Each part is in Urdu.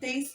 23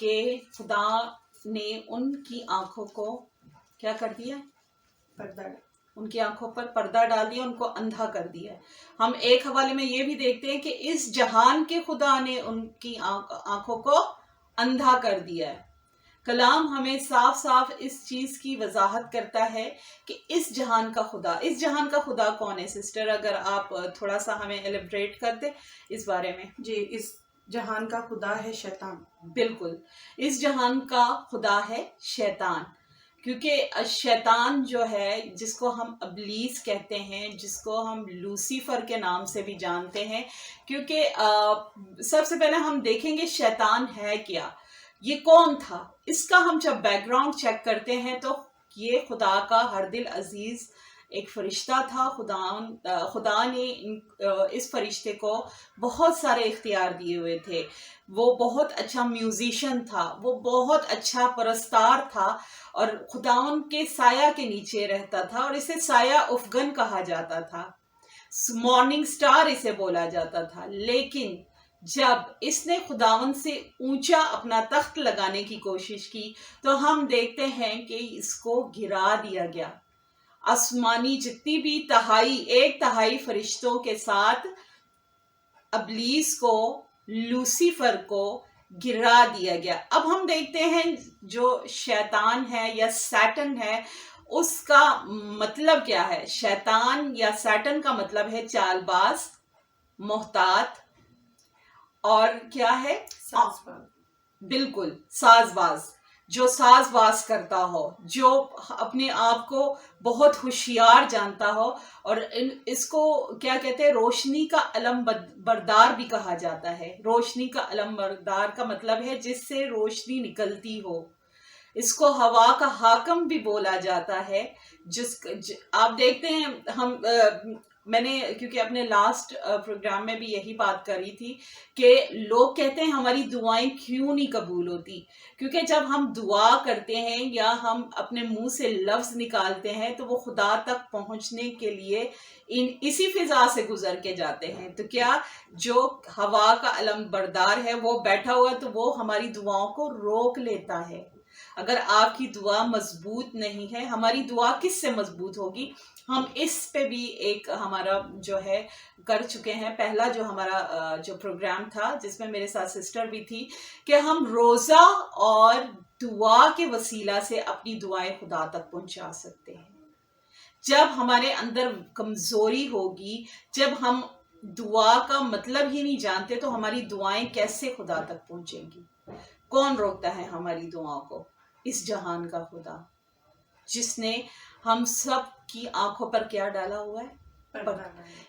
کہ خدا نے ان کی آنکھوں کو کیا کر دیا؟ پردہ، ان کی آنکھوں پر پردہ ڈال دیا، ان کو اندھا کر دیا. ہم ایک حوالے میں یہ بھی دیکھتے ہیں کہ اس جہان کے خدا نے ان کی آنکھوں کو اندھا کر دیا ہے. کلام ہمیں صاف صاف اس چیز کی وضاحت کرتا ہے کہ اس جہان کا خدا کون ہے؟ سسٹر اگر آپ تھوڑا سا ہمیں ایلیبریٹ کرتے اس بارے میں. جی، اس جہان کا خدا ہے شیطان. بالکل، اس جہان کا خدا ہے شیطان، کیونکہ شیطان جو ہے جس کو ہم ابلیس کہتے ہیں، جس کو ہم لوسیفر کے نام سے بھی جانتے ہیں، کیونکہ سب سے پہلے ہم دیکھیں گے شیطان ہے کیا، یہ کون تھا. اس کا ہم جب بیک گراؤنڈ چیک کرتے ہیں تو یہ خدا کا ہر دل عزیز ایک فرشتہ تھا. خدا نے اس فرشتے کو بہت سارے اختیار دیے ہوئے تھے. وہ بہت اچھا میوزیشین تھا، وہ بہت اچھا پرستار تھا، اور خداوند کے سایہ کے نیچے رہتا تھا، اور اسے سایہ افغن کہا جاتا تھا، مارننگ سٹار اسے بولا جاتا تھا. لیکن جب اس نے خداوند سے اونچا اپنا تخت لگانے کی کوشش کی تو ہم دیکھتے ہیں کہ اس کو گرا دیا گیا. آسمانی جتنی بھی ایک تہائی فرشتوں کے ساتھ ابلیس کو، لوسیفر کو گرا دیا گیا. اب ہم دیکھتے ہیں جو شیطان ہے یا سیٹن ہے، اس کا مطلب کیا ہے؟ شیطان یا سیٹن کا مطلب ہے چال باز، محتاط، اور کیا ہے؟ ساز باز. بالکل، ساز باز، جو ساز باز کرتا ہو، جو اپنے آپ کو بہت ہوشیار جانتا ہو. اور اس کو کیا کہتے ہیں؟ روشنی کا علم بردار بھی کہا جاتا ہے. روشنی کا علم بردار کا مطلب ہے جس سے روشنی نکلتی ہو. اس کو ہوا کا حاکم بھی بولا جاتا ہے. آپ دیکھتے ہیں، میں نے کیونکہ اپنے لاسٹ پروگرام میں بھی یہی بات کری تھی کہ لوگ کہتے ہیں ہماری دعائیں کیوں نہیں قبول ہوتی، کیونکہ جب ہم دعا کرتے ہیں یا ہم اپنے منہ سے لفظ نکالتے ہیں تو وہ خدا تک پہنچنے کے لیے اسی فضا سے گزر کے جاتے ہیں. تو کیا جو ہوا کا علم بردار ہے وہ بیٹھا ہوا تو وہ ہماری دعاؤں کو روک لیتا ہے. اگر آپ کی دعا مضبوط نہیں ہے، ہماری دعا کس سے مضبوط ہوگی؟ ہم اس پہ بھی ایک ہمارا جو ہے کر چکے ہیں، پہلا جو ہمارا جو پروگرام تھا جس میں میرے ساتھ سسٹر بھی تھی، کہ ہم روزہ اور دعا کے وسیلہ سے اپنی دعائیں خدا تک پہنچا سکتے ہیں. جب ہمارے اندر کمزوری ہوگی، جب ہم دعا کا مطلب ہی نہیں جانتے تو ہماری دعائیں کیسے خدا تک پہنچیں گی؟ کون روکتا ہے ہماری دعاؤں کو؟ اس جہان کا خدا، جس نے ہم سب کی آنکھوں پر کیا ڈالا ہوا ہے؟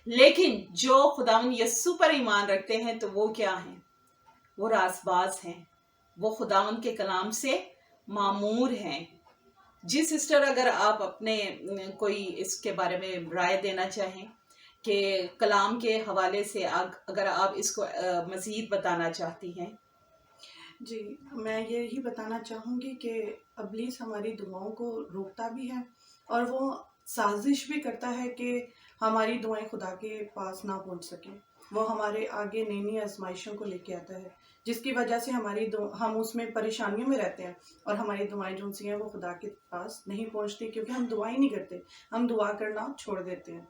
لیکن جو خداوند یسوع پر ایمان رکھتے ہیں تو وہ کیا ہیں؟ وہ راز باز ہیں، وہ خداوند کے کلام سے معمور ہیں. جی سسٹر، اگر آپ اپنے کوئی اس کے بارے میں رائے دینا چاہیں کہ کلام کے حوالے سے اگر آپ اس کو مزید بتانا چاہتی ہیں. جی، میں یہی بتانا چاہوں گی کہ ابلیس ہماری دعاؤں کو روکتا بھی ہے اور وہ سازش بھی کرتا ہے کہ ہماری دعائیں خدا کے پاس نہ پہنچ سکیں. وہ ہمارے آگے نئی نئی آزمائشوں کو لے کے آتا ہے، جس کی وجہ سے ہم اس میں پریشانیوں میں رہتے ہیں اور ہماری دعائیں جو سی ہیں وہ خدا کے پاس نہیں پہنچتی، کیونکہ ہم دعائیں نہیں کرتے، ہم دعا کرنا چھوڑ دیتے ہیں.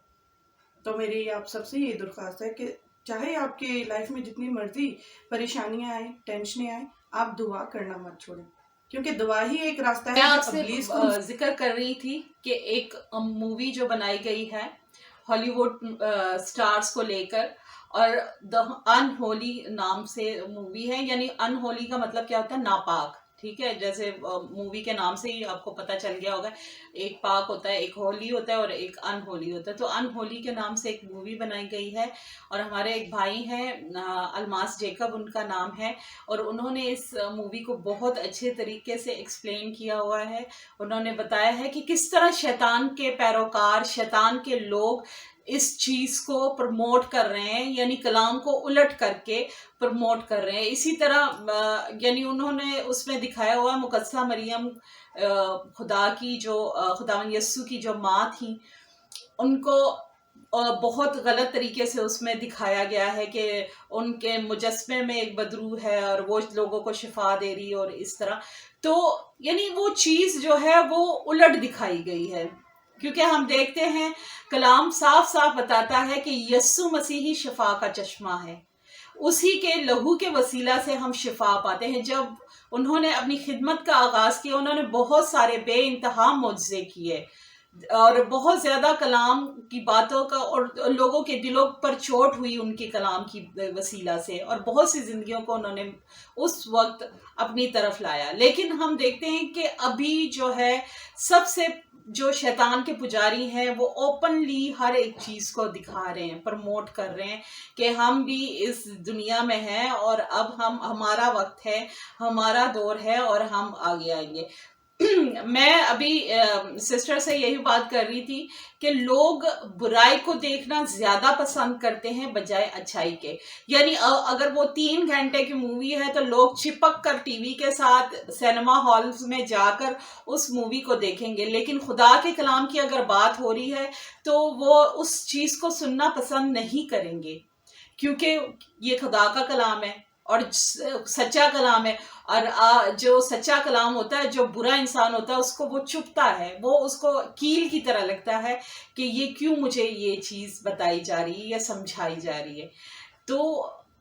تو میری آپ سب سے یہ درخواست ہے کہ چاہے آپ کی لائف میں جتنی مرضی پریشانیاں آئیں، ٹینشنیں آئیں، آپ دعا کرنا مت چھوڑیں، کیونکہ دعا ہی ایک راستہ ہے. میں آپ سے ذکر کر رہی تھی کہ ایک مووی جو بنائی گئی ہے ہالی ووڈ سٹارز کو لے کر، اور دا ان ہولی نام سے مووی ہے. یعنی ان ہولی کا مطلب کیا ہوتا ہے؟ ناپاک. ٹھیک ہے، جیسے مووی کے نام سے ہی آپ کو پتہ چل گیا ہوگا، ایک پاک ہوتا ہے، ایک ہولی ہوتا ہے اور ایک ان ہولی ہوتا ہے. تو ان ہولی کے نام سے ایک مووی بنائی گئی ہے، اور ہمارے ایک بھائی ہیں الماس جیکب ان کا نام ہے، اور انہوں نے اس مووی کو بہت اچھے طریقے سے ایکسپلین کیا ہوا ہے. انہوں نے بتایا ہے کہ کس طرح شیطان کے پیروکار، شیطان کے لوگ اس چیز کو پروموٹ کر رہے ہیں، یعنی کلام کو الٹ کر کے پروموٹ کر رہے ہیں. اسی طرح یعنی انہوں نے اس میں دکھایا ہوا مقدسہ مریم خدا کی جو خداوند یسوع کی جو ماں تھیں، ان کو بہت غلط طریقے سے اس میں دکھایا گیا ہے کہ ان کے مجسمے میں ایک بدرو ہے اور وہ لوگوں کو شفا دے رہی اور اس طرح. تو یعنی وہ چیز جو ہے وہ الٹ دکھائی گئی ہے، کیونکہ ہم دیکھتے ہیں کلام صاف صاف بتاتا ہے کہ یسوع مسیحی شفا کا چشمہ ہے، اسی کے لہو کے وسیلہ سے ہم شفا پاتے ہیں. جب انہوں نے اپنی خدمت کا آغاز کیا انہوں نے بہت سارے بے انتہا معجزے کیے اور بہت زیادہ کلام کی باتوں کا اور لوگوں کے دلوں پر چوٹ ہوئی ان کے کلام کی وسیلہ سے، اور بہت سی زندگیوں کو انہوں نے اس وقت اپنی طرف لایا. لیکن ہم دیکھتے ہیں کہ ابھی جو ہے سب سے جو شیطان کے پجاری ہیں وہ اوپنلی ہر ایک چیز کو دکھا رہے ہیں، پروموٹ کر رہے ہیں کہ ہم بھی اس دنیا میں ہیں اور اب ہمارا وقت ہے، ہمارا دور ہے اور ہم آگے آئیں گے. میں ابھی سسٹر سے یہی بات کر رہی تھی کہ لوگ برائی کو دیکھنا زیادہ پسند کرتے ہیں بجائے اچھائی کے. یعنی اگر وہ 3 گھنٹے کی مووی ہے تو لوگ چپک کر ٹی وی کے ساتھ سینما ہالز میں جا کر اس مووی کو دیکھیں گے، لیکن خدا کے کلام کی اگر بات ہو رہی ہے تو وہ اس چیز کو سننا پسند نہیں کریں گے، کیونکہ یہ خدا کا کلام ہے اور سچا کلام ہے. اور جو سچا کلام ہوتا ہے، جو برا انسان ہوتا ہے اس کو وہ چپتا ہے، وہ اس کو کیل کی طرح لگتا ہے کہ یہ کیوں مجھے یہ چیز بتائی جا رہی ہے یا سمجھائی جا رہی ہے. تو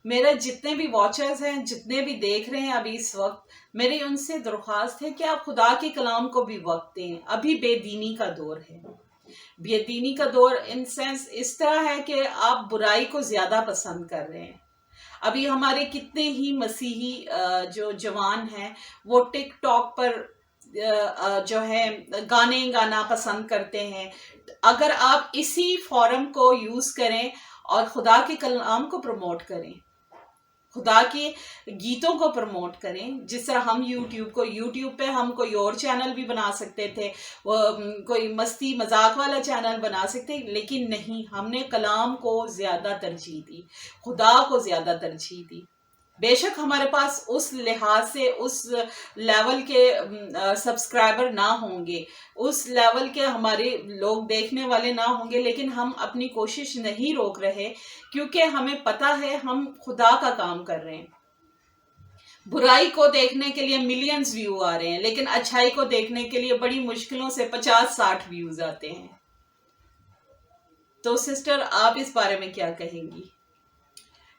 میرے جتنے بھی واچرز ہیں، جتنے بھی دیکھ رہے ہیں ابھی اس وقت، میری ان سے درخواست ہے کہ آپ خدا کے کلام کو بھی وقت دیں. ابھی بے دینی کا دور ہے، بے دینی کا دور ان سینس اس طرح ہے کہ آپ برائی کو زیادہ پسند کر رہے ہیں. ابھی ہمارے کتنے ہی مسیحی جو جوان ہیں وہ ٹک ٹاک پر جو ہے گانے گانا پسند کرتے ہیں. اگر آپ اسی فورم کو یوز کریں اور خدا کے کلام کو پروموٹ کریں، خدا کے گیتوں کو پروموٹ کریں، جس طرح ہم یوٹیوب پہ ہم کوئی اور چینل بھی بنا سکتے تھے، کوئی مستی مذاق والا چینل بنا سکتے، لیکن نہیں، ہم نے کلام کو زیادہ ترجیح دی، خدا کو زیادہ ترجیح دی. بے شک ہمارے پاس اس لحاظ سے اس لیول کے سبسکرائبر نہ ہوں گے، اس لیول کے ہمارے لوگ دیکھنے والے نہ ہوں گے، لیکن ہم اپنی کوشش نہیں روک رہے، کیونکہ ہمیں پتہ ہے ہم خدا کا کام کر رہے ہیں. برائی کو دیکھنے کے لیے ملینز ویو آ رہے ہیں، لیکن اچھائی کو دیکھنے کے لیے بڑی مشکلوں سے 50-60 ویوز آتے ہیں. تو سسٹر آپ اس بارے میں کیا کہیں گی؟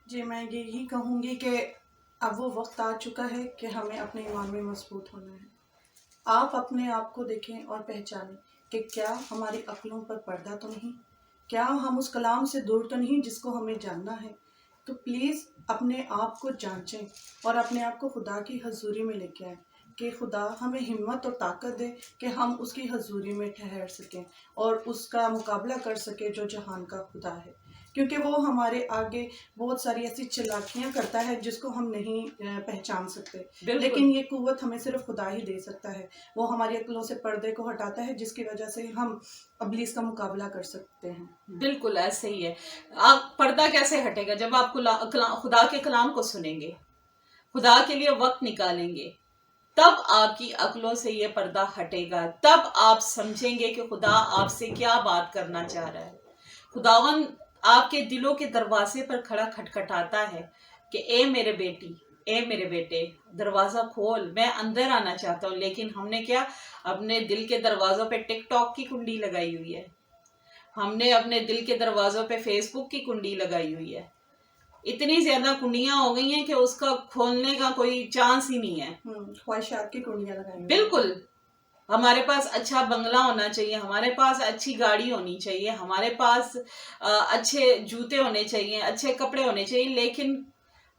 جی میں یہی کہوں گی کہ اب وہ وقت آ چکا ہے کہ ہمیں اپنے ایمان میں مضبوط ہونا ہے. آپ اپنے آپ کو دیکھیں اور پہچانیں کہ کیا ہماری عقلوں پر پردہ تو نہیں، کیا ہم اس کلام سے دور تو نہیں جس کو ہمیں جاننا ہے. تو پلیز اپنے آپ کو جانچیں اور اپنے آپ کو خدا کی حضوری میں لے کے آئیں کہ خدا ہمیں ہمت اور طاقت دے کہ ہم اس کی حضوری میں ٹھہر سکیں اور اس کا مقابلہ کر سکیں جو جہان کا خدا ہے. کیونکہ وہ ہمارے آگے بہت ساری ایسی چلاکیاں کرتا ہے جس کو ہم نہیں پہچان سکتے، لیکن یہ قوت ہمیں صرف خدا ہی دے سکتا ہے. وہ ہماری عقلوں سے پردے کو ہٹاتا ہے جس کی وجہ سے ہم ابلیس کا مقابلہ کر سکتے ہیں. بالکل ایسے ہی ہے. آپ پردہ کیسے ہٹے گا؟ جب آپ خدا کے کلام کو سنیں گے، خدا کے لیے وقت نکالیں گے، تب آپ کی عقلوں سے یہ پردہ ہٹے گا، تب آپ سمجھیں گے کہ خدا آپ سے کیا بات کرنا چاہ رہا ہے. خداوند آپ کے دلوں کے دروازے پر کھڑا کھٹکھٹاتا ہے کہ اے میرے بیٹی، اے میرے بیٹے، دروازہ کھول، میں اندر آنا چاہتا ہوں. لیکن ہم نے کیا اپنے دل کے دروازوں پہ ٹک ٹاک کی کنڈی لگائی ہوئی ہے، ہم نے اپنے دل کے دروازوں پہ فیس بک کی کنڈی لگائی ہوئی ہے. اتنی زیادہ کنڈیاں ہو گئی ہیں کہ اس کا کھولنے کا کوئی چانس ہی نہیں ہے. خواہشات کی کنڈیاں لگائی. بالکل. ہمارے پاس اچھا بنگلہ ہونا چاہیے، ہمارے پاس اچھی گاڑی ہونی چاہیے، ہمارے پاس اچھے جوتے ہونے چاہیے، اچھے کپڑے ہونے چاہیے، لیکن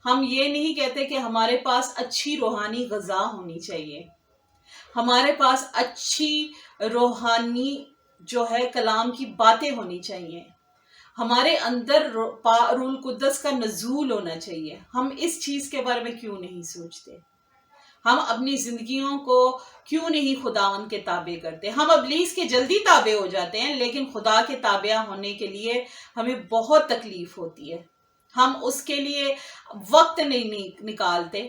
ہم یہ نہیں کہتے کہ ہمارے پاس اچھی روحانی غذا ہونی چاہیے، ہمارے پاس اچھی روحانی جو ہے کلام کی باتیں ہونی چاہیے، ہمارے اندر روح القدس کا نزول ہونا چاہیے. ہم اس چیز کے بارے میں کیوں نہیں سوچتے؟ ہم اپنی زندگیوں کو کیوں نہیں خداوند کے تابع کرتے؟ ہم ابلیس کے جلدی تابع ہو جاتے ہیں، لیکن خدا کے تابع ہونے کے لیے ہمیں بہت تکلیف ہوتی ہے. ہم اس کے لیے وقت نہیں نکالتے.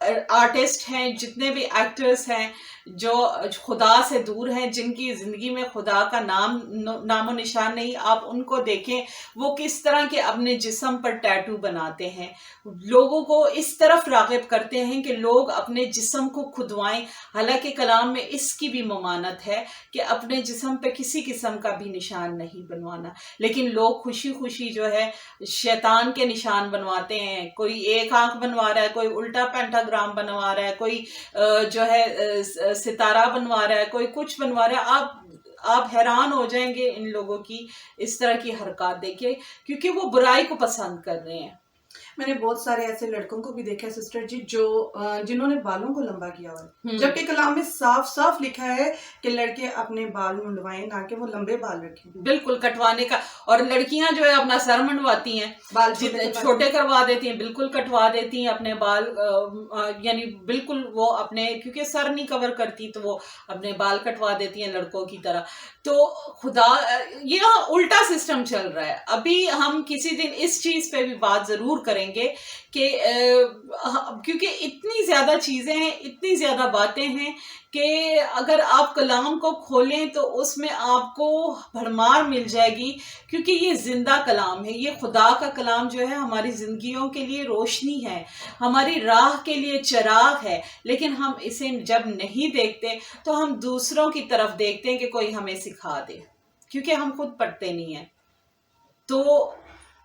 آرٹسٹ ہیں, جتنے بھی ایکٹرز ہیں جو خدا سے دور ہیں, جن کی زندگی میں خدا کا نام و نشان نہیں, آپ ان کو دیکھیں وہ کس طرح کے اپنے جسم پر ٹیٹو بناتے ہیں, لوگوں کو اس طرف راغب کرتے ہیں کہ لوگ اپنے جسم کو کھدوائیں. حالانکہ کلام میں اس کی بھی ممانعت ہے کہ اپنے جسم پہ کسی قسم کا بھی نشان نہیں بنوانا, لیکن لوگ خوشی خوشی جو ہے شیطان کے نشان بنواتے ہیں. کوئی ایک آنکھ بنوا رہا ہے, کوئی الٹا پینٹاگرام بنوا رہا ہے, کوئی جو ہے ستارہ بنوا رہا ہے, کوئی کچھ بنوا رہا ہے. آپ حیران ہو جائیں گے ان لوگوں کی اس طرح کی حرکات دیکھے, کیونکہ وہ برائی کو پسند کر رہے ہیں. میں نے بہت سارے ایسے لڑکوں کو بھی دیکھا سسٹر جی جو جنہوں نے بالوں کو لمبا کیا ہوا ہے, جبکہ کلام میں صاف صاف لکھا ہے کہ لڑکے اپنے بال منڈوائیں, نہ کہ وہ لمبے بال رکھیں. بالکل کٹوانے کا, اور لڑکیاں جو ہے اپنا سر منڈواتی ہیں, بال چھوٹے کروا دیتی ہیں, بالکل کٹوا دیتی ہیں اپنے بال, یعنی بالکل وہ اپنے, کیونکہ سر نہیں کور کرتی تو وہ اپنے بال کٹوا دیتی ہیں لڑکوں کی طرح. تو خدا, یہ الٹا سسٹم چل رہا ہے. ابھی ہم کسی دن اس چیز پہ بھی بات ضرور کریں گے کہ کیونکہ اتنی زیادہ چیزیں ہیں, اتنی زیادہ باتیں ہیں کہ اگر آپ کلام کو کھولیں تو اس میں آپ کو بھرمار مل جائے گی, کیونکہ یہ زندہ کلام ہے. یہ خدا کا کلام جو ہے ہماری زندگیوں کے لیے روشنی ہے, ہماری راہ کے لیے چراغ ہے. لیکن ہم اسے جب نہیں دیکھتے تو ہم دوسروں کی طرف دیکھتے ہیں کہ کوئی ہمیں سکھا دے, کیونکہ ہم خود پڑھتے نہیں ہیں. تو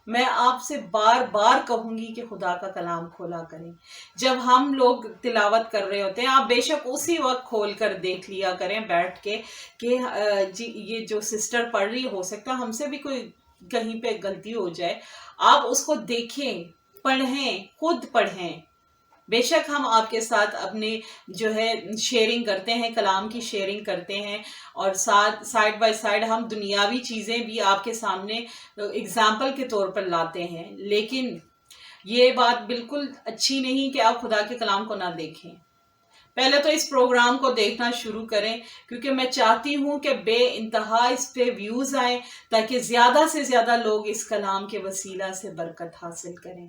میں آپ سے بار بار کہوں گی کہ خدا کا کلام کھولا کریں. جب ہم لوگ تلاوت کر رہے ہوتے ہیں, آپ بے شک اسی وقت کھول کر دیکھ لیا کریں بیٹھ کے کہ جی یہ جو سسٹر پڑھ رہی, ہو سکتا ہے ہم سے بھی کوئی کہیں پہ غلطی ہو جائے. آپ اس کو دیکھیں, پڑھیں, خود پڑھیں. بے شک ہم آپ کے ساتھ اپنے جو ہے شیئرنگ کرتے ہیں, کلام کی شیئرنگ کرتے ہیں, اور ساتھ سائڈ بائی سائڈ ہم دنیاوی چیزیں بھی آپ کے سامنے اگزامپل کے طور پر لاتے ہیں. لیکن یہ بات بالکل اچھی نہیں کہ آپ خدا کے کلام کو نہ دیکھیں. پہلے تو اس پروگرام کو دیکھنا شروع کریں, کیونکہ میں چاہتی ہوں کہ بے انتہا اس پہ ویوز آئیں تاکہ زیادہ سے زیادہ لوگ اس کلام کے وسیلہ سے برکت حاصل کریں.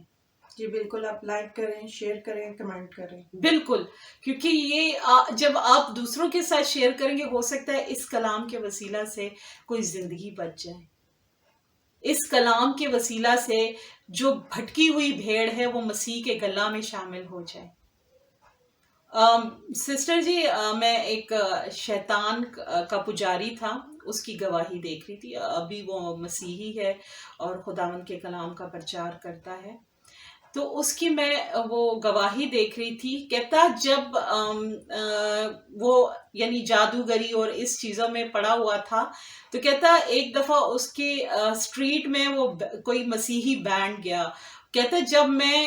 جی بالکل, آپ لائک کریں, شیئر کریں, کمنٹ کریں. بالکل, کیونکہ یہ جب آپ دوسروں کے ساتھ شیئر کریں گے, ہو سکتا ہے اس کلام کے وسیلہ سے کوئی زندگی بچ جائے. اس کلام کے وسیلہ سے جو بھٹکی ہوئی بھیڑ ہے وہ مسیح کے گلہ میں شامل ہو جائے. سسٹر جی, میں ایک شیطان کا پجاری تھا, اس کی گواہی دیکھ رہی تھی. ابھی وہ مسیحی ہے اور خداوند کے کلام کا پرچار کرتا ہے. تو اس کی میں وہ گواہی دیکھ رہی تھی. کہتا جب وہ یعنی جادوگری اور اس چیزوں میں پڑا ہوا تھا, تو کہتا ایک دفعہ اس کی اسٹریٹ میں وہ کوئی مسیحی بینڈ گیا. کہتا جب میں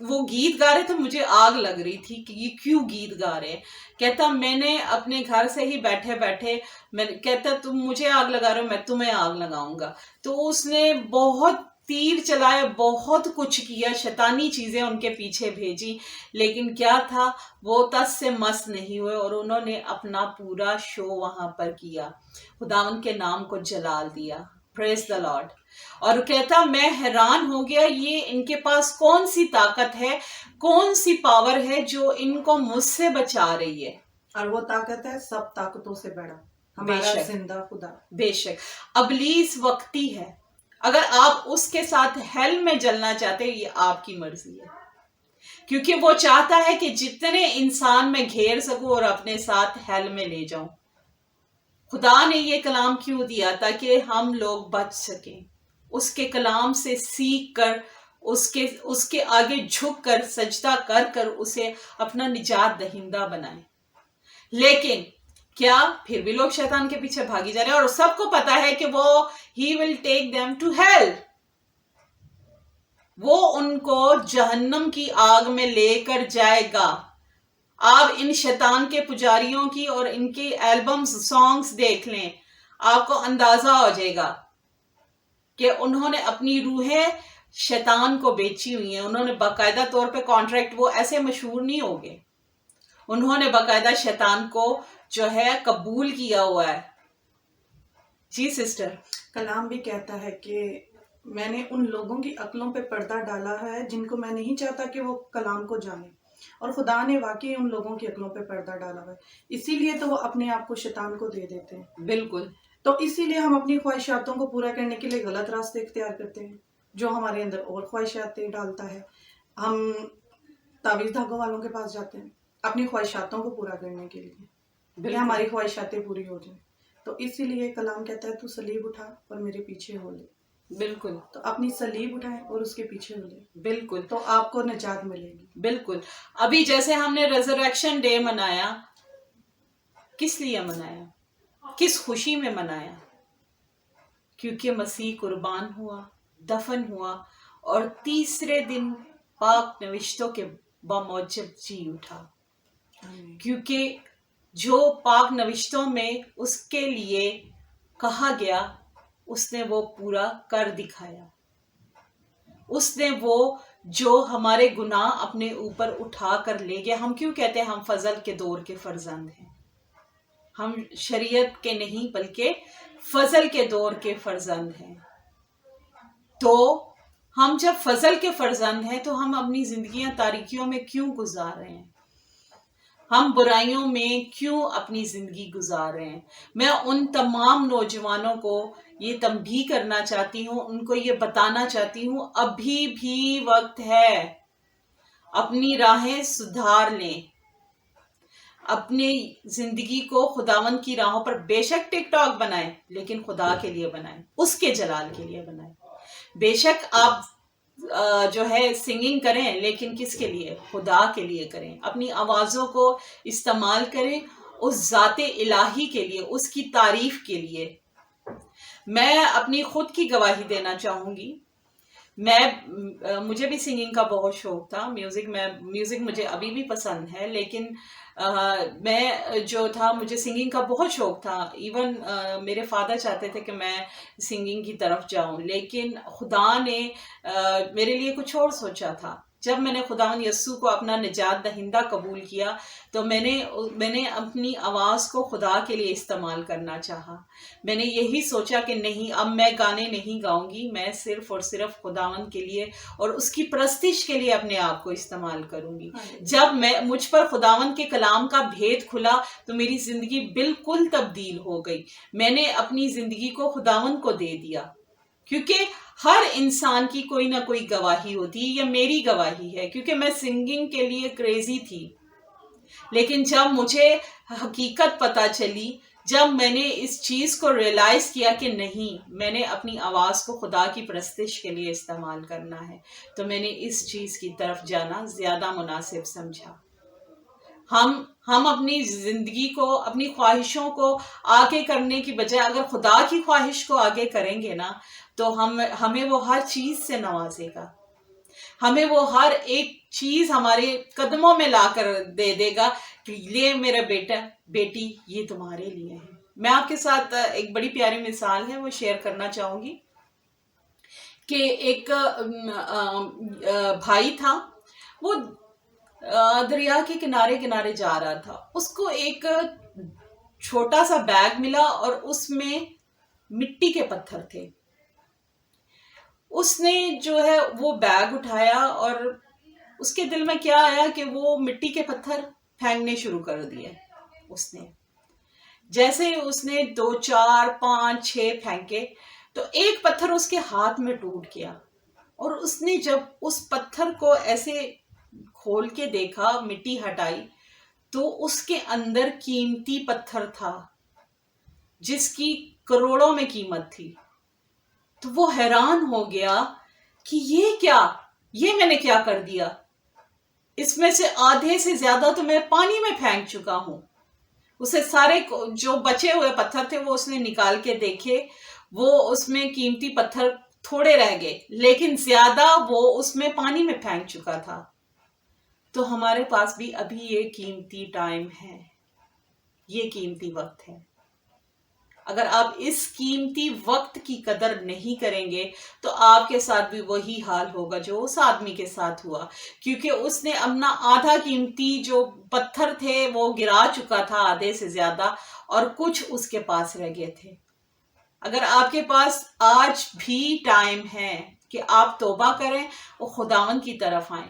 وہ گیت گا رہے تھے مجھے آگ لگ رہی تھی کہ یہ کیوں گیت گا رہے. کہتا میں نے اپنے گھر سے ہی بیٹھے بیٹھے, کہتا تم مجھے آگ لگا رہے ہو, میں تمہیں آگ لگاؤں گا. تو اس نے بہت تیر چلائے, بہت کچھ کیا, شیطانی چیزیں ان کے پیچھے بھیجی, لیکن کیا تھا, وہ تس سے مس نہیں ہوئے اور انہوں نے اپنا پورا شو وہاں پر کیا, خداوند کے نام کو جلال دیا. پریز دی لارڈ. اور کہتا میں حیران ہو گیا, یہ ان کے پاس کون سی طاقت ہے, کون سی پاور ہے جو ان کو مجھ سے بچا رہی ہے. اور وہ طاقت ہے سب طاقتوں سے بڑا, ہمارا زندہ خدا. بے شک. ابلیس وقتی ہے, اگر آپ اس کے ساتھ ہیل میں جلنا چاہتے ہیں, یہ آپ کی مرضی ہے, کیونکہ وہ چاہتا ہے کہ جتنے انسان میں گھیر سکوں اور اپنے ساتھ ہیل میں لے جاؤں. خدا نے یہ کلام کیوں دیا؟ تاکہ ہم لوگ بچ سکیں, اس کے کلام سے سیکھ کر, اس کے آگے جھک کر, سجدہ کر کر اسے اپنا نجات دہندہ بنائیں. لیکن کیا پھر بھی لوگ شیطان کے پیچھے بھاگی جا رہے ہیں, اور سب کو پتا ہے کہ وہ he will take them to hell, وہ ان کو جہنم کی آگ میں لے کر جائے گا. آپ ان شیطان کے پجاریوں کی اور ان کی البمز, سانگز دیکھ لیں, آپ کو اندازہ ہو جائے گا کہ انہوں نے اپنی روحیں شیطان کو بیچی ہوئی ہیں. انہوں نے باقاعدہ طور پہ کانٹریکٹ, وہ ایسے مشہور نہیں ہو گئے, انہوں نے باقاعدہ شیطان کو جو ہے قبول کیا ہوا ہے. جی سسٹر. کلام بھی کہتا ہے کہ میں نے ان لوگوں کی عقلوں پہ پردہ ڈالا ہے جن کو میں نہیں چاہتا کہ وہ کلام کو جانے. اور خدا نے واقعی ان لوگوں کی عقلوں پہ پردہ ڈالا ہوا ہے، اسی لیے تو وہ اپنے آپ کو شیطان کو دے دیتے ہیں۔ بالکل تو اسی لیے ہم اپنی خواہشاتوں کو پورا کرنے کے لیے غلط راستے اختیار کرتے ہیں، جو ہمارے اندر اور خواہشاتیں ڈالتا ہے۔ ہم تعویذ دھاگوں والوں کے پاس جاتے ہیں اپنی خواہشاتوں کو پورا کرنے کے لیے، کہ بالکل ہماری خواہشاتیں پوری ہو جائیں۔ تو اسی لیے کلام کہتا ہے تو صلیب اٹھا اور میرے پیچھے ہو لے۔ بالکل تو اپنی صلیب اٹھائیں اور اس کے پیچھے ہو لے، بالکل تو آپ کو نجات ملے گی۔ بالکل۔ ابھی جیسے ہم نے ریزریکشن ڈے منایا، کس لیے منایا؟ کس خوشی میں منایا؟ کیونکہ مسیح قربان ہوا، دفن ہوا اور تیسرے دن پاک نوشتوں کے بموجب جی اٹھا۔ کیونکہ جو پاک نوشتوں میں اس کے لیے کہا گیا اس نے وہ پورا کر دکھایا۔ اس نے وہ جو ہمارے گناہ اپنے اوپر اٹھا کر لے گیا۔ ہم کیوں کہتے ہیں ہم فضل کے دور کے فرزند ہیں؟ ہم شریعت کے نہیں بلکہ فضل کے دور کے فرزند ہیں۔ تو ہم جب فضل کے فرزند ہیں تو ہم اپنی زندگیاں تاریکیوں میں کیوں گزار رہے ہیں؟ ہم برائیوں میں کیوں اپنی زندگی گزار رہے ہیں؟ میں ان تمام نوجوانوں کو یہ تنبیہ کرنا چاہتی ہوں، ان کو یہ بتانا چاہتی ہوں، ابھی بھی وقت ہے، اپنی راہیں سدھار لیں، اپنی زندگی کو خداوند کی راہوں پر بے شک ٹک ٹاک بنائیں، لیکن خدا کے لیے بنائیں، اس کے جلال کے لیے بنائیں۔ بے شک آپ جو ہے سنگنگ کریں، لیکن کس کے لیے؟ خدا کے لیے کریں۔ اپنی آوازوں کو استعمال کریں اس ذات الہی کے لیے، اس کی تعریف کے لیے۔ میں اپنی خود کی گواہی دینا چاہوں گی۔ مجھے بھی سنگنگ کا بہت شوق تھا، میوزک مجھے ابھی بھی پسند ہے، لیکن میں جو تھا مجھے سنگنگ کا بہت شوق تھا۔ ایون میرے فادر چاہتے تھے کہ میں سنگنگ کی طرف جاؤں، لیکن خدا نے میرے لیے کچھ اور سوچا تھا۔ جب میں نے خداوند یسوع کو اپنا نجات دہندہ قبول کیا تو میں نے اپنی آواز کو خدا کے لیے استعمال کرنا چاہا۔ میں نے یہی سوچا کہ نہیں، اب میں گانے نہیں گاؤں گی، میں صرف اور صرف خداوند کے لیے اور اس کی پرستش کے لیے اپنے آپ کو استعمال کروں گی۔ جب مجھ پر خداوند کے کلام کا بھید کھلا تو میری زندگی بالکل تبدیل ہو گئی۔ میں نے اپنی زندگی کو خداوند کو دے دیا، کیونکہ ہر انسان کی کوئی نہ کوئی گواہی ہوتی ہے، یہ میری گواہی ہے، کیونکہ میں سنگنگ کے لیے کریزی تھی۔ لیکن جب مجھے حقیقت پتہ چلی، جب میں نے اس چیز کو ریئلائز کیا کہ نہیں، میں نے اپنی آواز کو خدا کی پرستش کے لیے استعمال کرنا ہے، تو میں نے اس چیز کی طرف جانا زیادہ مناسب سمجھا۔ ہم اپنی زندگی کو، اپنی خواہشوں کو آگے کرنے کی بجائے اگر خدا کی خواہش کو آگے کریں گے نا، تو ہمیں وہ ہر چیز سے نوازے گا، ہمیں وہ ہر ایک چیز ہمارے قدموں میں لا کر دے دے گا کہ یہ میرا بیٹا بیٹی یہ تمہارے لیے ہے۔ میں آپ کے ساتھ ایک بڑی پیاری مثال ہے وہ شیئر کرنا چاہوں گی کہ ایک بھائی تھا، وہ دریا کے کنارے جا رہا تھا۔ اس کو ایک چھوٹا سا بیگ ملا اور اس میں مٹی کے پتھر تھے۔ اس نے جو ہے وہ بیگ اٹھایا اور اس کے دل میں کیا آیا کہ وہ مٹی کے پتھر پھینکنے شروع کر دیے۔ اس نے جیسے اس نے 2 4 5 6 پھینکے تو ایک پتھر اس کے ہاتھ میں ٹوٹ گیا، اور اس نے جب اس پتھر کو ایسے کھول کے دیکھا، مٹی ہٹائی، تو اس کے اندر قیمتی پتھر تھا جس کی کروڑوں میں قیمت تھی۔ تو وہ حیران ہو گیا کہ یہ میں نے کیا کر دیا؟ اس میں سے آدھے سے زیادہ تو میں پانی میں پھینک چکا ہوں۔ اسے سارے جو بچے ہوئے پتھر تھے وہ اس نے نکال کے دیکھے، وہ اس میں قیمتی پتھر تھوڑے رہ گئے، لیکن زیادہ وہ اس میں پانی میں پھینک چکا تھا۔ تو ہمارے پاس بھی ابھی یہ قیمتی ٹائم ہے، یہ قیمتی وقت ہے۔ اگر آپ اس قیمتی وقت کی قدر نہیں کریں گے تو آپ کے ساتھ بھی وہی حال ہوگا جو اس آدمی کے ساتھ ہوا، کیونکہ اس نے اپنا آدھا قیمتی جو پتھر تھے وہ گرا چکا تھا، آدھے سے زیادہ، اور کچھ اس کے پاس رہ گئے تھے۔ اگر آپ کے پاس آج بھی ٹائم ہے کہ آپ توبہ کریں اور خداوند کی طرف آئیں،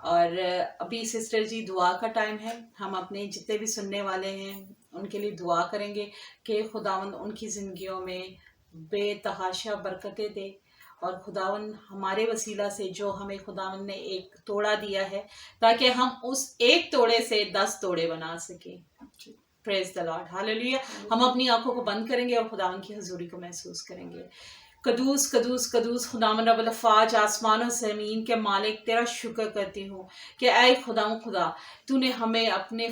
اور ابھی سسٹر جی دعا کا ٹائم ہے. ہم اپنے جتنے بھی سننے والے ہیں ان کے لیے دعا کریں گے کہ خداوند ان کی زندگیوں میں بے تحاشا برکتیں دے، اور خداوند ہمارے وسیلہ سے جو ہمیں خداوند نے ایک توڑا دیا ہے تاکہ ہم اس ایک توڑے سے 10 توڑے بنا سکیں. پریز دا لارڈ، ہاللیلویا. ہم اپنی آنکھوں کو بند کریں گے اور خداوند کی حضوری کو محسوس کریں گے. قدوس قدوس قدوس خداوند رب الافواج، آسمان و زمین کے مالک، تیرا شکر کرتی ہوں کہ اے خداوند خدا، تو نے ہمیں اپنے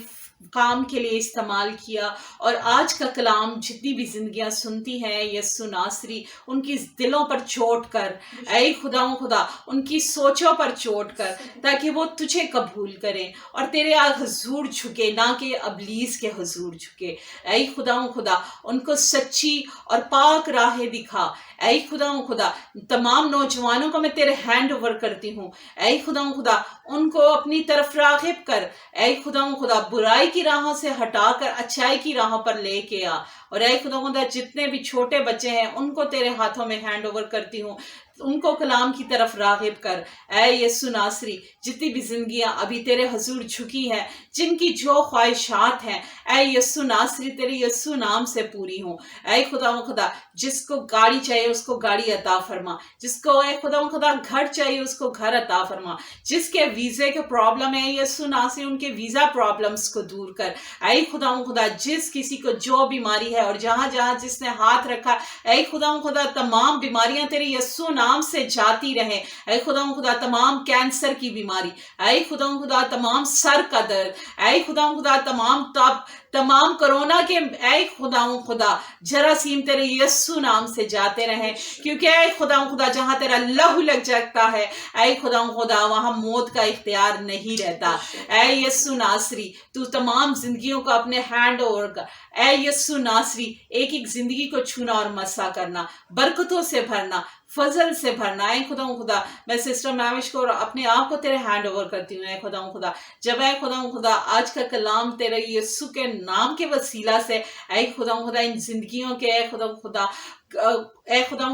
کام کے لیے استعمال کیا، اور آج کا کلام جتنی بھی زندگیاں سنتی ہیں یسوع ناصری، ان کی دلوں پر چوٹ کر، اے خداوند خدا ان کی سوچوں پر چوٹ کر، تاکہ وہ تجھے قبول کریں اور تیرے حضور جھکے، نہ کہ ابلیس کے حضور جھکے. اے خداوند خدا ان کو سچی اور پاک راہیں دکھا. اے خداوند خدا تمام نوجوانوں کو میں تیرے ہینڈ اوور کرتی ہوں. اے خداوند خدا ان کو اپنی طرف راغب کر. اے خداوند خدا برائی کی راہوں سے ہٹا کر اچھائی کی راہوں پر لے کے آ. اور اے خداوند خدا جتنے بھی چھوٹے بچے ہیں ان کو تیرے ہاتھوں میں ہینڈ اوور کرتی ہوں، ان کو کلام کی طرف راغب کر. اے یسوع ناصری جتنی بھی زندگیاں ابھی تیرے حضور جھکی ہیں، جن کی جو خواہشات ہیں، اے یسوع ناصری تیرے یسوع نام سے پوری ہوں. اے خداوند خدا جس کو گاڑی چاہیے اس کو گاڑی عطا فرما، جس کو اے خداوند خدا گھر چاہیے اس کو گھر عطا فرما، جس کے ویزے کے پرابلم ہے یسوع ناصری ان کے ویزا پرابلمز کو دور کر. اے خداوند خدا جس کسی کو جو بیماری ہے اور جہاں جہاں جس نے ہاتھ رکھا، اے خداوند خدا تمام بیماریاں تیرے یسوع نام سے جاتی رہیں. اے خداوند خدا تمام کینسر کی بیماری، اے خداوند خدا تمام سر کا درد، اے خداوند خدا تمام کرونا کے اے خداوند خدا جراثیم تیرے یسوع نام سے جاتے رہیں. کیونکہ اے خداوند خدا جہاں تیرا لہو لگ جاتا ہے اے خداوند خدا وہاں موت کا اختیار نہیں رہتا. اے یسوع ناصری تو تمام زندگیوں کو اپنے ہینڈ اوور کر. اے یسوع ناصری ایک ایک زندگی کو چھونا اور مسا کرنا، برکتوں سے بھرنا، فضل سے بھرنا. اے خداوند خدا میں سسٹر میوش کو اپنے آپ کو تیرے ہینڈ اوور کرتی ہوں. اے خداوند خدا جب اے خداوند خدا آج کا کلام تیرے یسوع کے نام کے وسیلہ سے اے خداوند خدا ان زندگیوں کے اے خداوند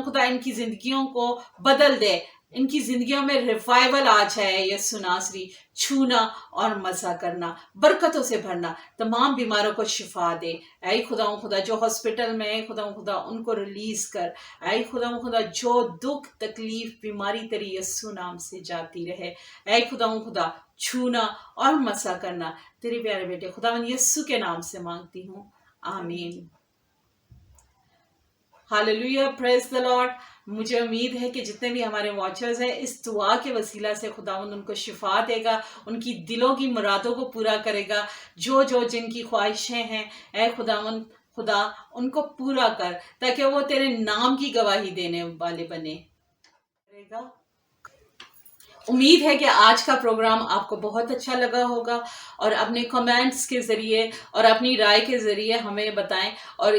خدا ان کی زندگیوں کو بدل دے، ان کی زندگیوں میں ریوائول آ جائے. یسوع ناصری چھونا اور مزہ کرنا، برکتوں سے بھرنا، تمام بیماروں کو شفا دے. اے خداوند خدا جو ہاسپٹل میں اے خداوند خدا ان کو ریلیز کر. اے خداوند خدا جو دکھ تکلیف بیماری تیری یسوع نام سے جاتی رہے. اے خداوند خدا چھونا اور مسا کرنا تیرے پیارے بیٹے خداوند یسوع کے نام سے مانگتی ہوں، آمین. ہاللیلویا، پریز دی لارڈ. مجھے امید ہے کہ جتنے بھی ہمارے واچرز ہیں اس دعا کے وسیلہ سے خداوند ان کو شفا دے گا، ان کی دلوں کی مرادوں کو پورا کرے گا. جو جن کی خواہشیں ہیں اے خداوند خدا ان کو پورا کر، تاکہ وہ تیرے نام کی گواہی دینے والے بنے. کرے گا. امید ہے کہ آج کا پروگرام آپ کو بہت اچھا لگا ہوگا، اور اپنے کمنٹس کے ذریعے اور اپنی رائے کے ذریعے ہمیں بتائیں. اور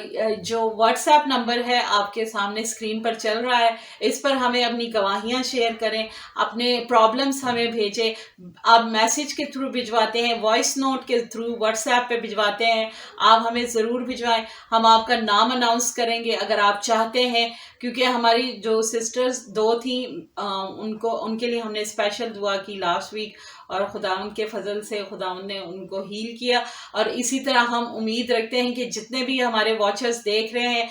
جو واٹس ایپ نمبر ہے آپ کے سامنے اسکرین پر چل رہا ہے، اس پر ہمیں اپنی گواہیاں شیئر کریں، اپنے پرابلمس ہمیں بھیجیں. آپ میسج کے تھرو بھجواتے ہیں، وائس نوٹ کے تھرو واٹس ایپ پہ بھجواتے ہیں، آپ ہمیں ضرور بھجوائیں. ہم آپ کا نام اناؤنس کریں گے اگر آپ چاہتے ہیں، کیونکہ ہماری جو سسٹرز 2 تھیں ان کے لیے ہم نے اسپیشل دعا کی لاسٹ ویک، اور خداوند کے فضل سے خداوند نے ان کو ہیل کیا. اور اسی طرح ہم امید رکھتے ہیں کہ جتنے بھی ہمارے واچرز دیکھ رہے ہیں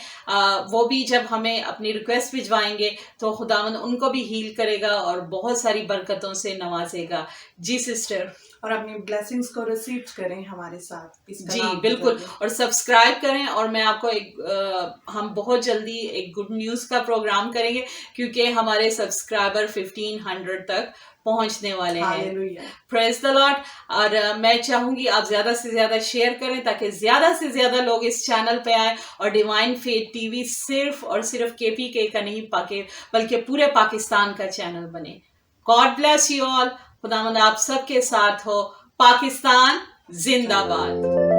وہ بھی جب ہمیں اپنی ریکویسٹ بھجوائیں گے تو خداوند ان کو بھی ہیل کرے گا اور بہت ساری برکتوں سے نوازے گا. جی سسٹر. اور اپنی بلیسنگز کو ریسیو کریں ہمارے ساتھ. جی بالکل، اور سبسکرائب کریں. اور میں آپ کو ہم بہت جلدی ایک گڈ نیوز کا پروگرام کریں گے، کیونکہ ہمارے سبسکرائبر 1500 تک پہنچنے والے ہیں. پریز دی لارڈ. اور میں چاہوں گی آپ زیادہ سے زیادہ شیئر کریں تاکہ زیادہ سے زیادہ لوگ اس چینل پہ آئیں، اور ڈیوائن فیتھ ٹی وی صرف اور صرف KPK کا نہیں بلکہ پورے پاکستان کا چینل بنے. God bless you all. خداوند آپ سب کے ساتھ ہو. پاکستان زندہ باد.